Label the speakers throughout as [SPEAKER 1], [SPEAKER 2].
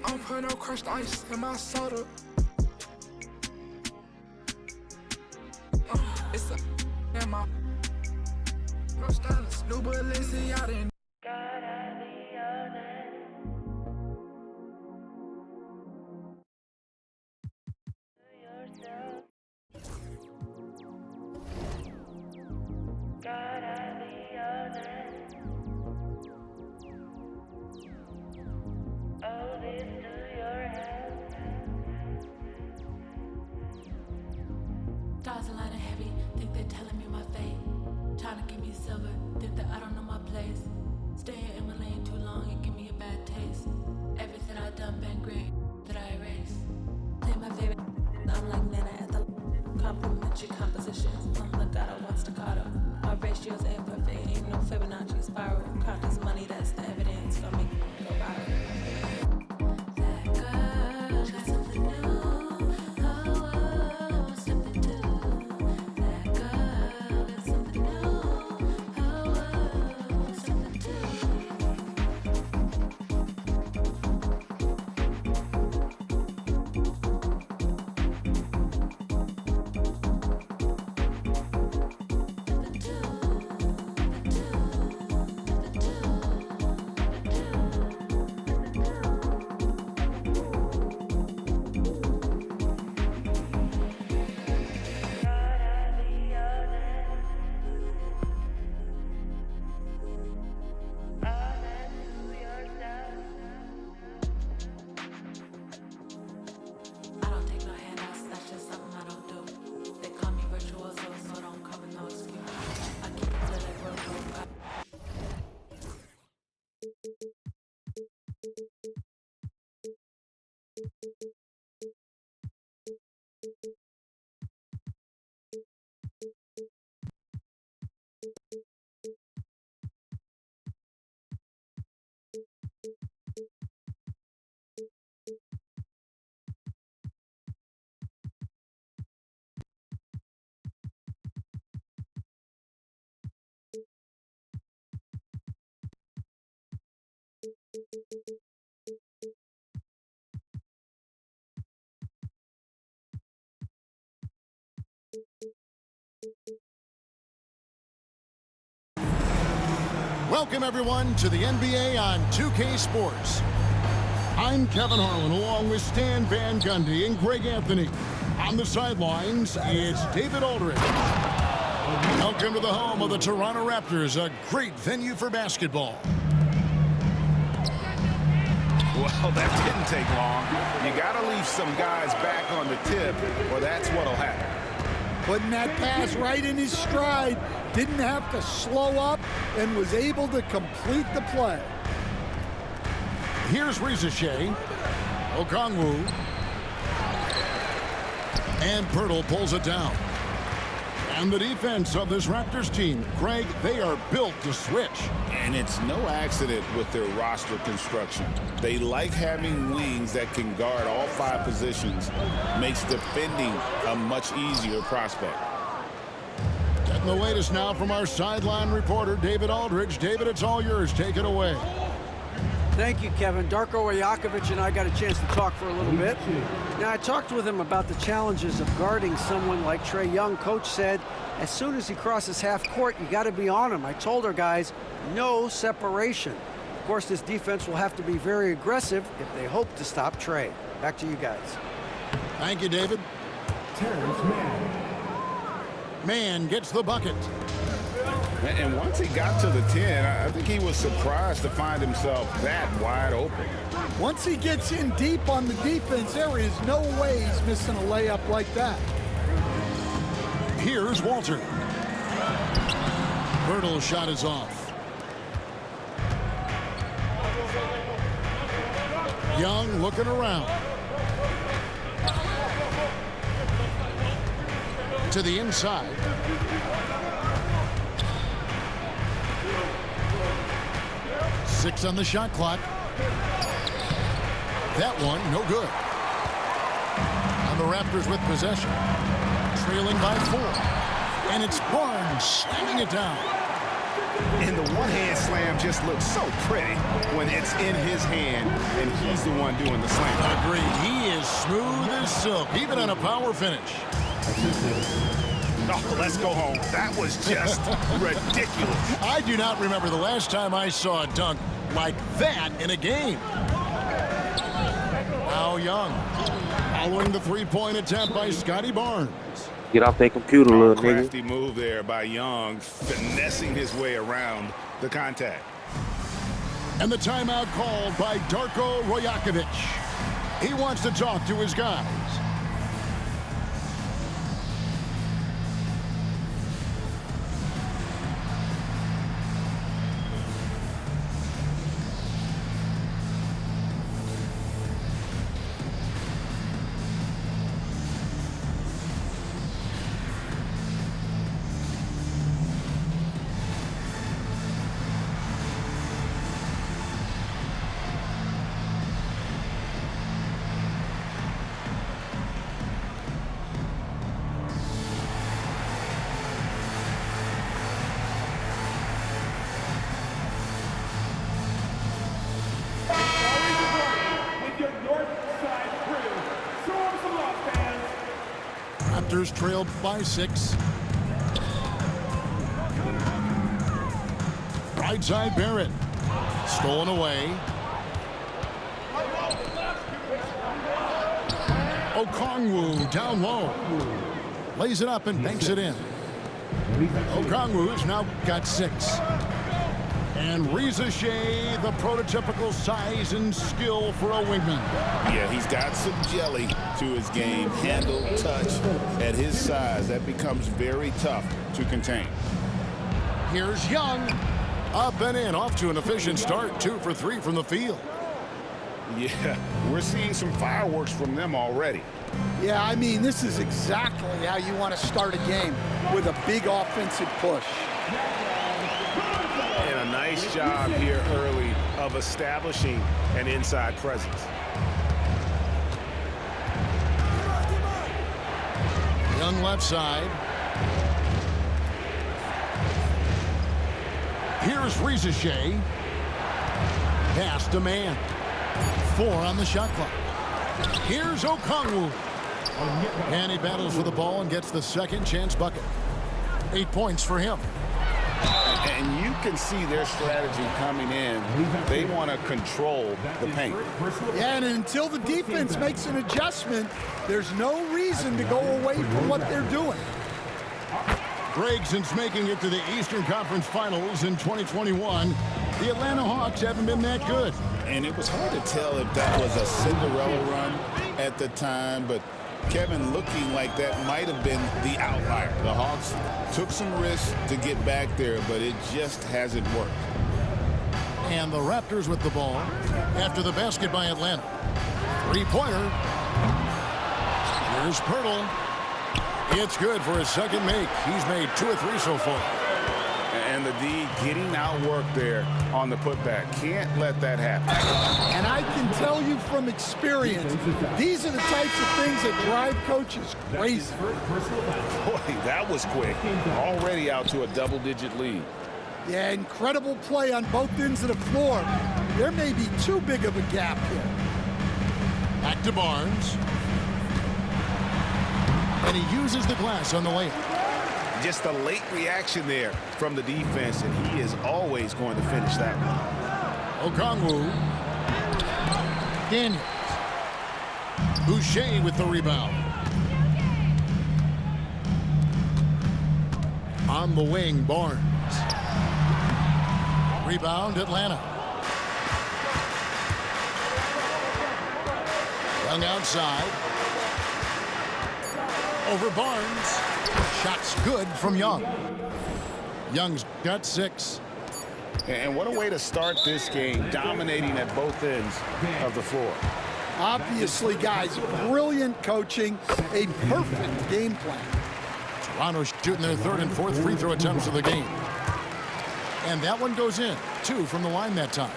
[SPEAKER 1] I'm putting no crushed ice in my soda. It's a in my no stylist, new Balenciaga.
[SPEAKER 2] Stars a line of heavy, think they're telling me my fate. Trying to give me silver, think that I don't know my place. Stay here in my lane too long and give me a bad taste. Everything I done been great, that I erase. Play my favorite, I'm like Nana at the complimentary compositions. Legato, one staccato. Our ratios ain't perfect, ain't no Fibonacci spiral. Count this money, that's the evidence for me. Go viral. That girl got something new.
[SPEAKER 3] Welcome, everyone, to the NBA on 2K Sports. I'm Kevin Harlan, along with Stan Van Gundy and Greg Anthony. On the sidelines, it's David Aldridge. Welcome to the home of the Toronto Raptors, a great venue for basketball.
[SPEAKER 4] Well, that didn't take long. You got to leave some guys back on the tip, or that's what'll happen.
[SPEAKER 5] Putting that pass right in his stride, didn't have to slow up, and was able to complete the play.
[SPEAKER 3] Here's Reza Shea, Okongwu, and Pirtle pulls it down. And the defense of this Raptors team, Greg, they are built to switch.
[SPEAKER 4] And it's no accident with their roster construction. They like having wings that can guard all 5 positions. Makes defending a much easier prospect.
[SPEAKER 3] Getting the latest now from our sideline reporter, David Aldridge. David, it's all yours. Take it away.
[SPEAKER 6] Thank you, Kevin. Darko Rajakovic and I got a chance to talk for a little bit. Now, I talked with him about the challenges of guarding someone like Trae Young. Coach said, as soon as he crosses half court, you got to be on him. I told our guys, no separation. Of course, this defense will have to be very aggressive if they hope to stop Trae. Back to you guys.
[SPEAKER 3] Thank you, David.
[SPEAKER 7] Terrence Mann.
[SPEAKER 3] Mann gets the bucket.
[SPEAKER 4] And once he got to the 10, I think he was surprised to find himself that wide open.
[SPEAKER 5] Once he gets in deep on the defense, there is no way he's missing a layup like that.
[SPEAKER 3] Here's Walter. Pirtle's shot is off. Young looking around. To the inside. Six on the shot clock. That one, no good. And the Raptors with possession. Trailing by 4. And it's Barnes slamming it down.
[SPEAKER 8] And the one-hand slam just looks so pretty when it's in his hand and he's the one doing the slam.
[SPEAKER 3] Agree. He is smooth as silk, even on a power finish.
[SPEAKER 8] Oh, let's go home. That was just ridiculous.
[SPEAKER 3] I do not remember the last time I saw a dunk like that in a game. Now Young, following the three-point attempt by Scotty Barnes.
[SPEAKER 9] Get off that computer, little nigga.
[SPEAKER 8] Crafty move there by Young, finessing his way around the contact.
[SPEAKER 3] And the timeout called by Darko Rajakovic. He wants to talk to his guys. Raptors trailed by 6. Right side Barrett. Stolen away. Okongwu down low. Lays it up and banks it in. Okongwu's now got 6. And Reza Shea, the prototypical size and skill for a wingman.
[SPEAKER 4] Yeah, he's got some jelly to his game. Handle, touch. At his size, that becomes very tough to contain.
[SPEAKER 3] Here's Young. Up and in, off to an efficient start. 2 for 3 from the field.
[SPEAKER 8] Yeah, we're seeing some fireworks from them already.
[SPEAKER 5] Yeah, I mean, this is exactly how you want to start a game, with a big offensive push.
[SPEAKER 8] And a nice job here early of establishing an inside presence.
[SPEAKER 3] Young left side. Here's Reza Shea. Pass to man. 4 on the shot clock. Here's Okongwu. And he battles for the ball and gets the second chance bucket. 8 points for him.
[SPEAKER 8] And you can see their strategy coming in. They want to control the paint.
[SPEAKER 5] Yeah, and until the defense makes an adjustment, there's no reason to go away from what they're doing.
[SPEAKER 3] Greg, since making it to the Eastern Conference Finals in 2021, the Atlanta Hawks haven't been that good.
[SPEAKER 4] And it was hard to tell if that was a Cinderella run at the time, but Kevin looking like that might have been the outlier. The Hawks took some risks to get back there, but it just hasn't worked.
[SPEAKER 3] And the Raptors with the ball after the basket by Atlanta. 3-pointer. Here's Pirtle. It's good for his second make. He's made 2 or 3 so far.
[SPEAKER 8] And the D getting outworked there on the putback. Can't let that happen.
[SPEAKER 5] And I can tell you from experience, these are the types of things that drive coaches crazy.
[SPEAKER 8] Boy, that was quick. Already out to a double-digit lead.
[SPEAKER 5] Yeah, incredible play on both ends of the floor. There may be too big of a gap here.
[SPEAKER 3] Back to Barnes. And he uses the glass on the layup.
[SPEAKER 8] Just a late reaction there from the defense, and he is always going to finish that one.
[SPEAKER 3] Okongwu. Daniels. Boucher with the rebound. On the wing, Barnes. Rebound, Atlanta. Young outside. Over Barnes. Shots good from Young. Young's got 6.
[SPEAKER 8] And what a way to start this game, dominating at both ends of the floor.
[SPEAKER 5] Obviously, guys, brilliant coaching, a perfect game plan.
[SPEAKER 3] Toronto shooting their 3rd and 4th free throw attempts of the game. And that one goes in. 2 from the line that time.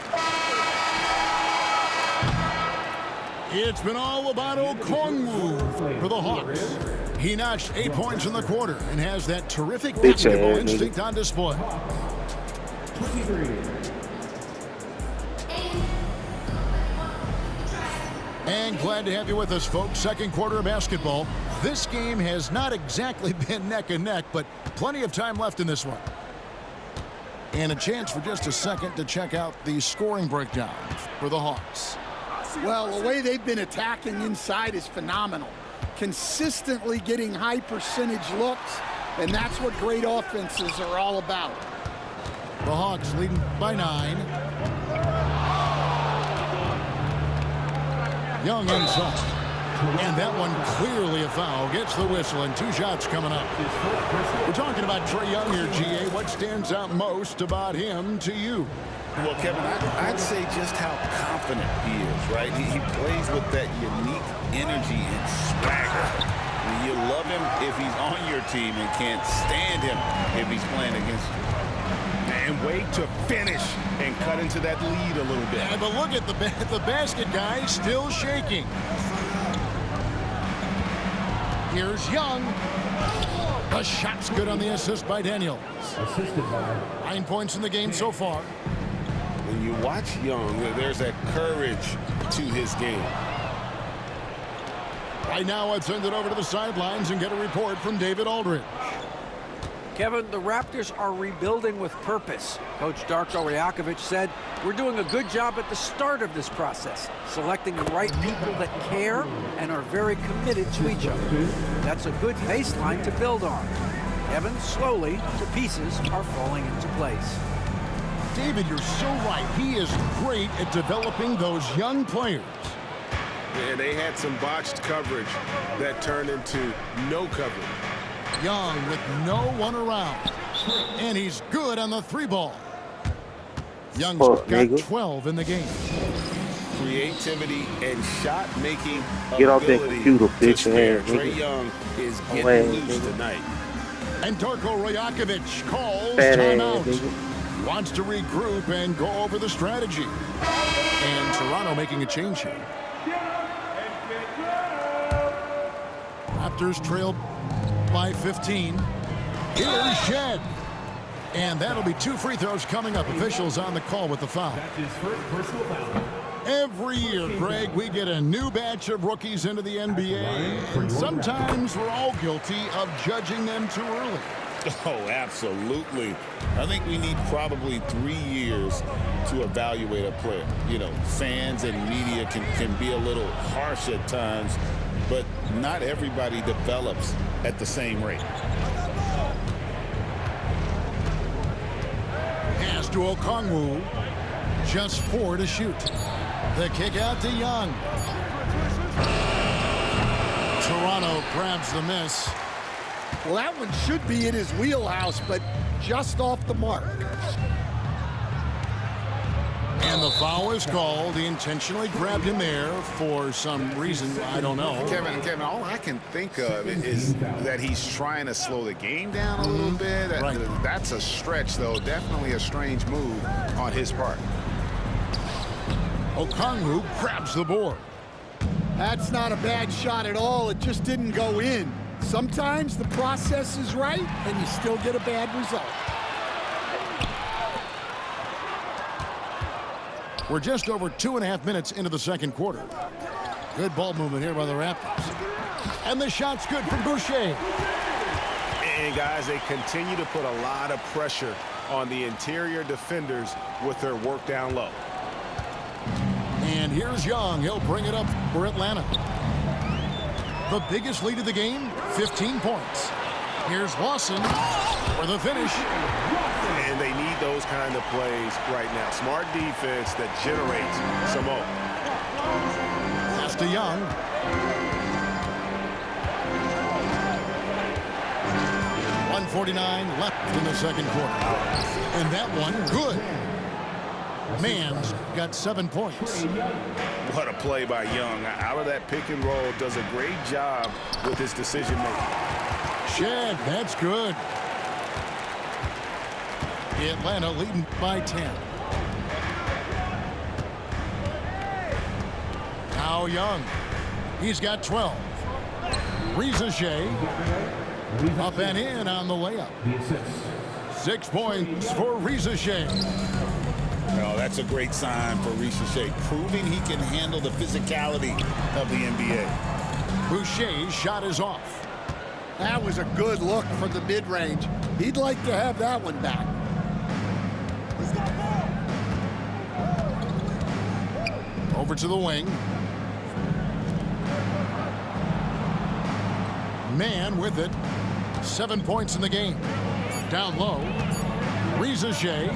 [SPEAKER 3] It's been all about Okongwu for the Hawks. He notched 8 points in the quarter and has that terrific basketball instinct on display.
[SPEAKER 7] 23.
[SPEAKER 3] And glad to have you with us, folks. Second quarter of basketball. This game has not exactly been neck and neck, but plenty of time left in this one. And a chance for just a second to check out the scoring breakdown for the Hawks.
[SPEAKER 5] Well, the way they've been attacking inside is phenomenal. Consistently getting high percentage looks, and that's what great offenses are all about.
[SPEAKER 3] The Hawks leading by 9. Young inside. And that one clearly a foul. Gets the whistle and 2 shots coming up. We're talking about Trae Young here, GA. What stands out most about him to you?
[SPEAKER 4] Well, Kevin, I'd say just how confident he is, right? He plays with that unique energy and swagger. You love him if he's on your team and can't stand him if he's playing against you.
[SPEAKER 8] And wait to finish and cut into that lead a little bit.
[SPEAKER 3] Yeah, but look at the basket guy still shaking. Here's Young. The shot's good on the assist by Daniels.
[SPEAKER 7] Assisted by
[SPEAKER 3] 9 points in the game so far.
[SPEAKER 4] When you watch Young, there's that courage to his game.
[SPEAKER 3] Right now, I'd send it over to the sidelines and get a report from David Aldridge.
[SPEAKER 6] Kevin, the Raptors are rebuilding with purpose. Coach Darko Rajakovic said, "We're doing a good job at the start of this process, selecting the right people that care and are very committed to each other. That's a good baseline to build on." Kevin, slowly, the pieces are falling into place.
[SPEAKER 3] David, you're so right. He is great at developing those young players.
[SPEAKER 8] And they had some botched coverage that turned into no coverage.
[SPEAKER 3] Young with no one around. And he's good on the 3 ball. Young's got 12 in the game.
[SPEAKER 4] Creativity and shot-making
[SPEAKER 9] Get off that
[SPEAKER 4] ability
[SPEAKER 9] computer,
[SPEAKER 4] to
[SPEAKER 9] bitch.
[SPEAKER 4] spare.
[SPEAKER 9] Nigga.
[SPEAKER 4] Trae Young is
[SPEAKER 9] Away,
[SPEAKER 4] getting loose
[SPEAKER 9] nigga.
[SPEAKER 4] tonight.
[SPEAKER 3] And Darko Rajakovic calls
[SPEAKER 9] Bad ass,
[SPEAKER 3] timeout.
[SPEAKER 9] nigga.
[SPEAKER 3] Wants to regroup and go over the strategy. And Toronto making a change here. Raptors trailed by 15. Here's Shed. And that'll be 2 free throws coming up. Officials on the call with the foul.
[SPEAKER 7] that's his first personal foul.
[SPEAKER 3] Every year, Greg, we get a new batch of rookies into the NBA. And sometimes we're all guilty of judging them too early.
[SPEAKER 4] Oh, absolutely. I think we need probably 3 years to evaluate a player. You know, fans and media can be a little harsh at times, but not everybody develops at the same rate.
[SPEAKER 3] Pass to Okongwu. Just 4 to shoot. The kick out to Young. Toronto grabs the miss.
[SPEAKER 5] Well, that one should be in his wheelhouse, but just off the mark.
[SPEAKER 3] And the foul is called. He intentionally grabbed him there for some reason. I don't know.
[SPEAKER 8] Kevin, all I can think of is that he's trying to slow the game down a little bit.
[SPEAKER 3] Right.
[SPEAKER 8] That's a stretch, though. Definitely a strange move on his part.
[SPEAKER 3] Okongwu grabs the board.
[SPEAKER 5] That's not a bad shot at all. It just didn't go in. Sometimes the process is right, and you still get a bad result.
[SPEAKER 3] We're just over 2.5 minutes into the second quarter. Good ball movement here by the Raptors. And the shot's good from Boucher.
[SPEAKER 8] And, guys, they continue to put a lot of pressure on the interior defenders with their work down low.
[SPEAKER 3] And here's Young. He'll bring it up for Atlanta. The biggest lead of the game, 15 points. Here's Lawson for the finish.
[SPEAKER 8] And they need those kind of plays right now. Smart defense that generates some more.
[SPEAKER 3] Pass to Young. .149 left in the second quarter. And that one, good. Mann's got 7 points.
[SPEAKER 8] What a play by Young. Out of that pick and roll, does a great job with his decision making.
[SPEAKER 3] Shed, that's good. Atlanta leading by 10. Now Young. He's got 12. Riza Shea up and in on the layup.
[SPEAKER 7] The assist.
[SPEAKER 3] 6 points for Risa Shea.
[SPEAKER 4] No, that's a great sign for Risa Shea, proving he can handle the physicality of the NBA.
[SPEAKER 3] Boucher's shot is off.
[SPEAKER 5] That was a good look from the mid-range. He'd like to have that one back.
[SPEAKER 3] Over to the wing. Man with it. 7 points in the game. Down low. Risa Shea.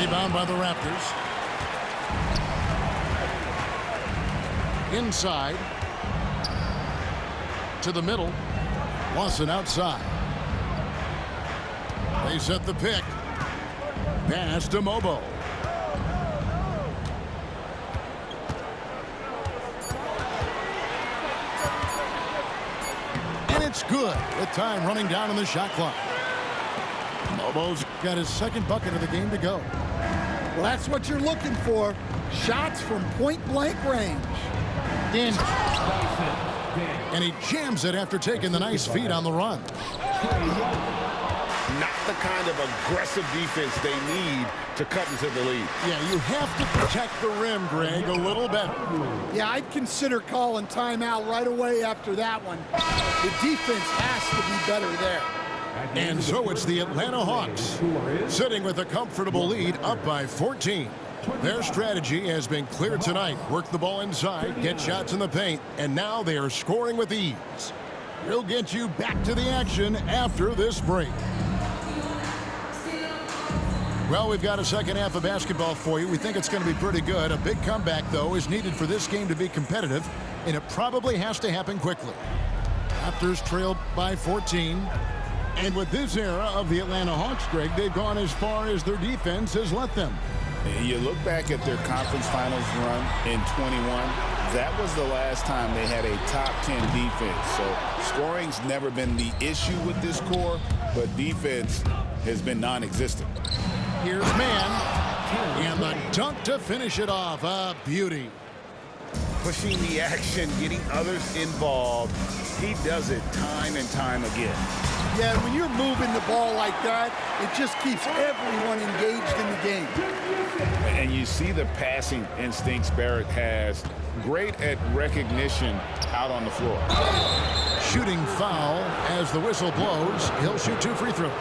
[SPEAKER 3] Rebound by the Raptors. Inside. To the middle. Lawson outside. They set the pick. Pass to Mobo. And it's good with time running down on the shot clock. Mobo's got his second bucket of the game to go.
[SPEAKER 5] Well, that's what you're looking for. Shots from point-blank range.
[SPEAKER 3] In. And he jams it after taking the nice feed on the run.
[SPEAKER 8] Not the kind of aggressive defense they need to cut into the lead.
[SPEAKER 3] Yeah, you have to protect the rim, Greg, a little better.
[SPEAKER 5] Yeah, I'd consider calling timeout right away after that one. The defense has to be better there.
[SPEAKER 3] And so it's the Atlanta Hawks sitting with a comfortable lead up by 14. Their strategy has been clear tonight. Work the ball inside, get shots in the paint, and now they are scoring with ease. We'll get you back to the action after this break. Well, we've got a second half of basketball for you. We think it's going to be pretty good. A big comeback, though, is needed for this game to be competitive, and it probably has to happen quickly. Raptors trailed by 14. And with this era of the Atlanta Hawks, Greg, they've gone as far as their defense has let them.
[SPEAKER 4] You look back at their conference finals run in 21, that was the last time they had a top 10 defense. So scoring's never been the issue with this core, but defense has been non-existent.
[SPEAKER 3] Here's Man, and the dunk to finish it off. A beauty.
[SPEAKER 8] Pushing the action, getting others involved. He does it time and time again.
[SPEAKER 5] Yeah, when you're moving the ball like that, it just keeps everyone engaged in the game.
[SPEAKER 4] And you see the passing instincts Barrett has. Great at recognition out on the floor.
[SPEAKER 3] Shooting foul as the whistle blows. He'll shoot 2 free throws.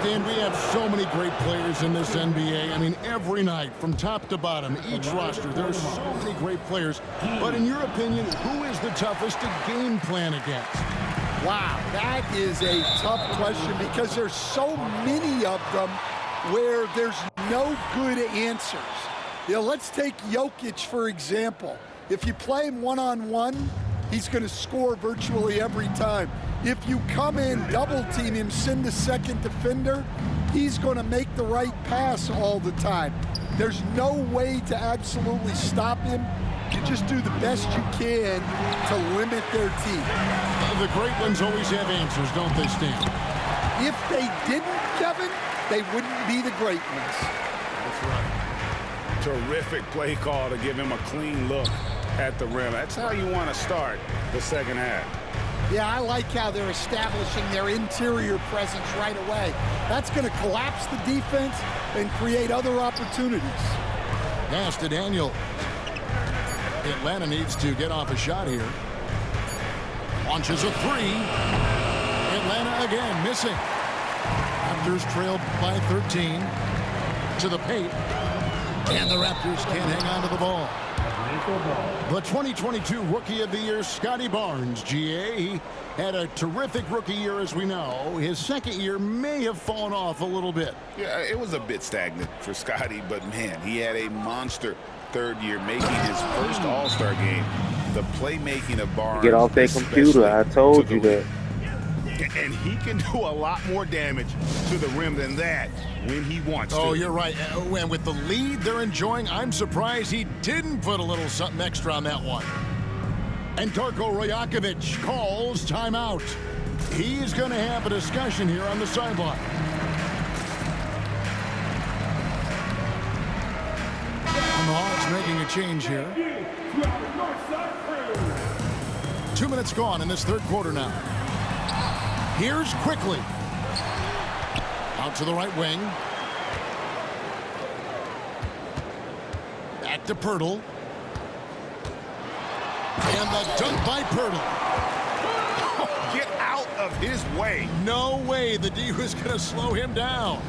[SPEAKER 3] And we have so many great players in this NBA. I mean, every night from top to bottom, each roster, there are so many great players. But in your opinion, who is the toughest to game plan against?
[SPEAKER 5] Wow, that is a tough question because there's so many of them where there's no good answers. You know, let's take Jokic, for example. If you play him one-on-one, he's going to score virtually every time. If you come in, double-team him, send the second defender, he's going to make the right pass all the time. There's no way to absolutely stop him. You just do the best you can to limit their team.
[SPEAKER 3] The great ones always have answers, don't they, Stan?
[SPEAKER 5] If they didn't, Kevin, they wouldn't be the great ones.
[SPEAKER 3] That's right.
[SPEAKER 8] Terrific play call to give him a clean look at the rim. That's how you want to start the second half.
[SPEAKER 5] Yeah, I like how they're establishing their interior presence right away. That's going to collapse the defense and create other opportunities.
[SPEAKER 3] Pass to Daniel. Atlanta needs to get off a shot here. Launches a 3. Atlanta again missing. Raptors trailed by 13 to the paint. And the Raptors can't hang on to the ball. The 2022 Rookie of the Year, Scotty Barnes, GA. He had a terrific rookie year, as we know. His second year may have fallen off a little bit.
[SPEAKER 4] Yeah, it was a bit stagnant for Scotty, but man, he had a monster third year, making his first All-Star game. The playmaking of Barnes.
[SPEAKER 9] Get off that computer. I told you that.
[SPEAKER 8] And he can do a lot more damage to the rim than that when he wants to.
[SPEAKER 3] Oh, you're right. And with the lead they're enjoying, I'm surprised he didn't put a little something extra on that one. And Darko Rajakovic calls timeout. He's going to have a discussion here on the sideline. And the Hawks making a change here. 2 minutes gone in this third quarter now. Here's Quickly. Out to the right wing. Back to Pirtle. And the dunk by Pirtle.
[SPEAKER 8] Get out of his way.
[SPEAKER 3] No way the D was going to slow him down.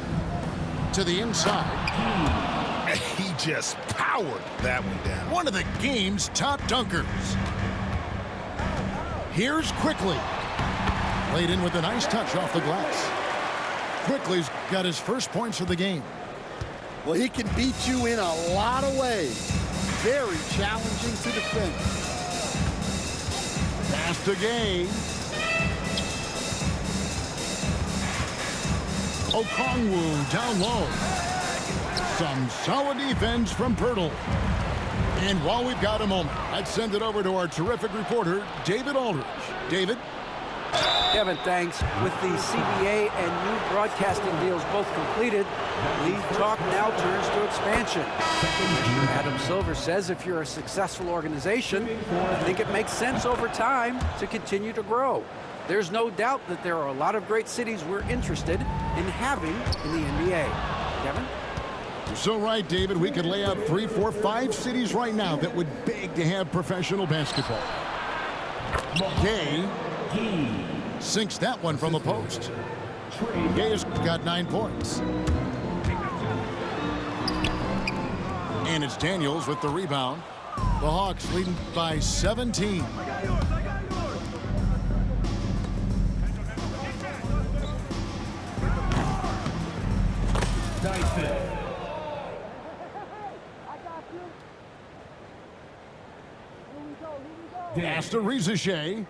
[SPEAKER 3] To the inside.
[SPEAKER 8] He just powered that one down.
[SPEAKER 3] One of the game's top dunkers. Here's Quickly. Laid in with a nice touch off the glass. Quickly's got his first points of the game.
[SPEAKER 5] Well, he can beat you in a lot of ways. Very challenging to defend.
[SPEAKER 3] Pass to Gay. Okongwu down low. Some solid defense from Pirtle. And while we've got a moment, I'd send it over to our terrific reporter, David Aldridge. David?
[SPEAKER 6] Kevin, thanks. With the CBA and new broadcasting deals both completed, league talk now turns to expansion. Adam Silver says if you're a successful organization, I think it makes sense over time to continue to grow. There's no doubt that there are a lot of great cities we're interested in having in the NBA. Kevin?
[SPEAKER 3] You're so right, David. We could lay out 3, 4, 5 cities right now that would beg to have professional basketball. Gay sinks that one from the post. Gay's got 9 points. And it's Daniels with the rebound. The Hawks leading by 17. Pass to Riza Shea.